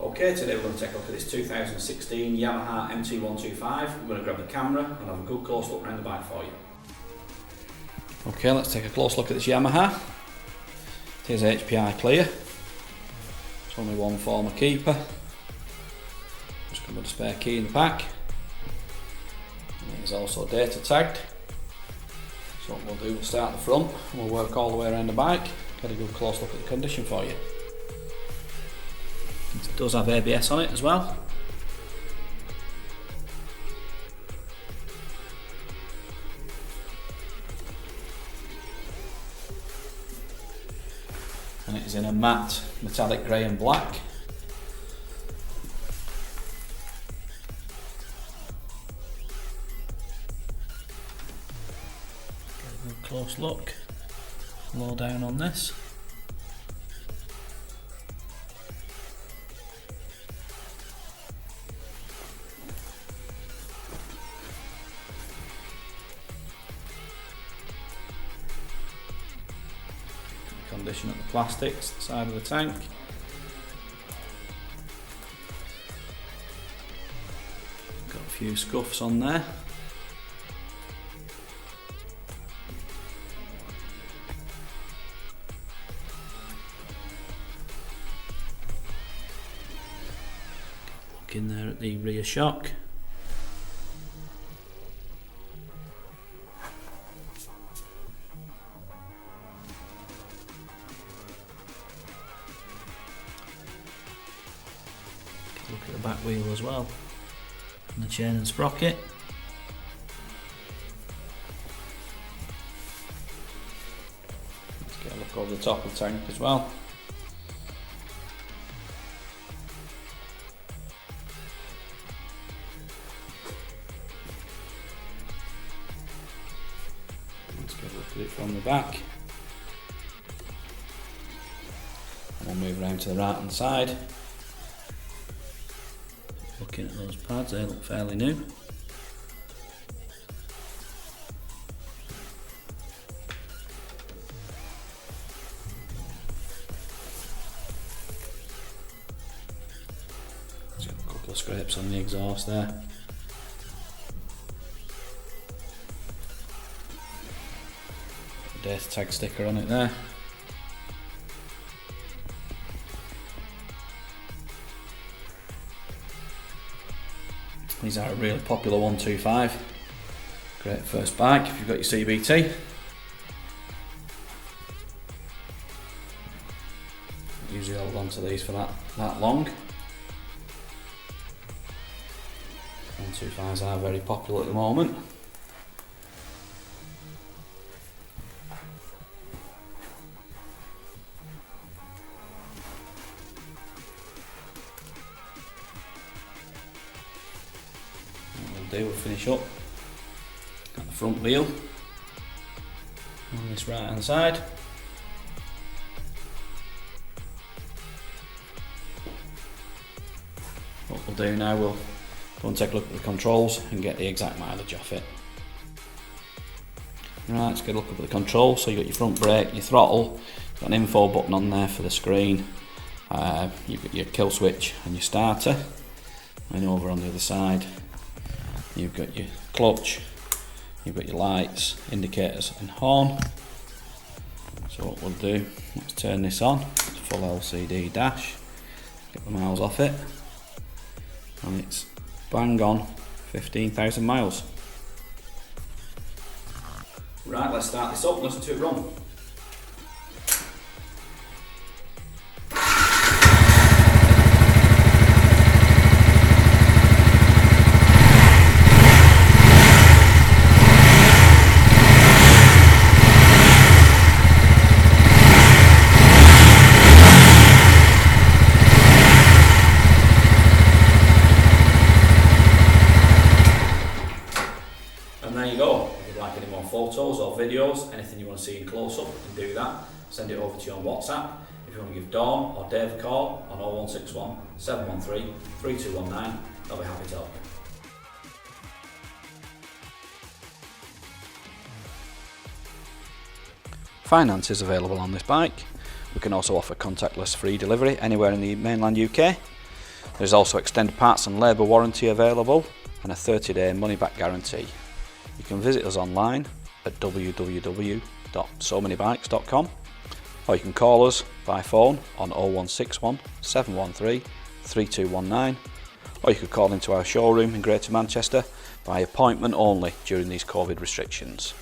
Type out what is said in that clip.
Okay, today we're going to take a look at this 2016 Yamaha MT125. We're going to grab the camera and have a good close look around the bike for you. Okay, let's take a close look at this Yamaha. It is HPI clear. It's only one former keeper. Just come with a spare key in the pack. And it is also data tagged. So what we'll do, we'll start at the front and we'll work all the way around the bike, get a good close look at the condition for you. It does have ABS on it as well. And it is in a matte metallic grey and black. Get a good close look, low down on this. Condition at the plastics, the side of the tank. Got a few scuffs on there. Look in there at the rear shock. Look at the back wheel as well, and the chain and sprocket. Let's get a look over the top of the tank as well. Let's get a look at it from the back. And we'll move around to the right hand side. Looking at those pads, they look fairly new. There's got a couple of scrapes on the exhaust there. Data tag sticker on it there. These are a really popular 125. Great first bike if you've got your CBT. Usually hold on to these for that long. 125s are very popular at the moment. We'll finish up at the front wheel on this right hand side. What we'll do now, we'll go and take a look at the controls and get the exact mileage off it. Right, let's get a look at the controls. So you've got your front brake, your throttle, you've got an info button on there for the screen, you've got your kill switch and your starter, and over on the other side you've got your clutch, you've got your lights, indicators and horn. So what we'll do, let's turn this on, it's a full LCD dash, get the miles off it, and it's bang on 15,000 miles. Right, let's start this up, listen to it run. And there you go. If you'd like any more photos or videos, anything you want to see in close up, you can do that. Send it over to you on WhatsApp. If you want to give Dawn or Dave a call on 0161 713 3219, they'll be happy to help you. Finance is available on this bike. We can also offer contactless free delivery anywhere in the mainland UK. There's also extended parts and labour warranty available and a 30-day money-back guarantee. You can visit us online at www.SoManyBikes.com, or you can call us by phone on 0161 713 3219, or you could call into our showroom in Greater Manchester by appointment only during these COVID restrictions.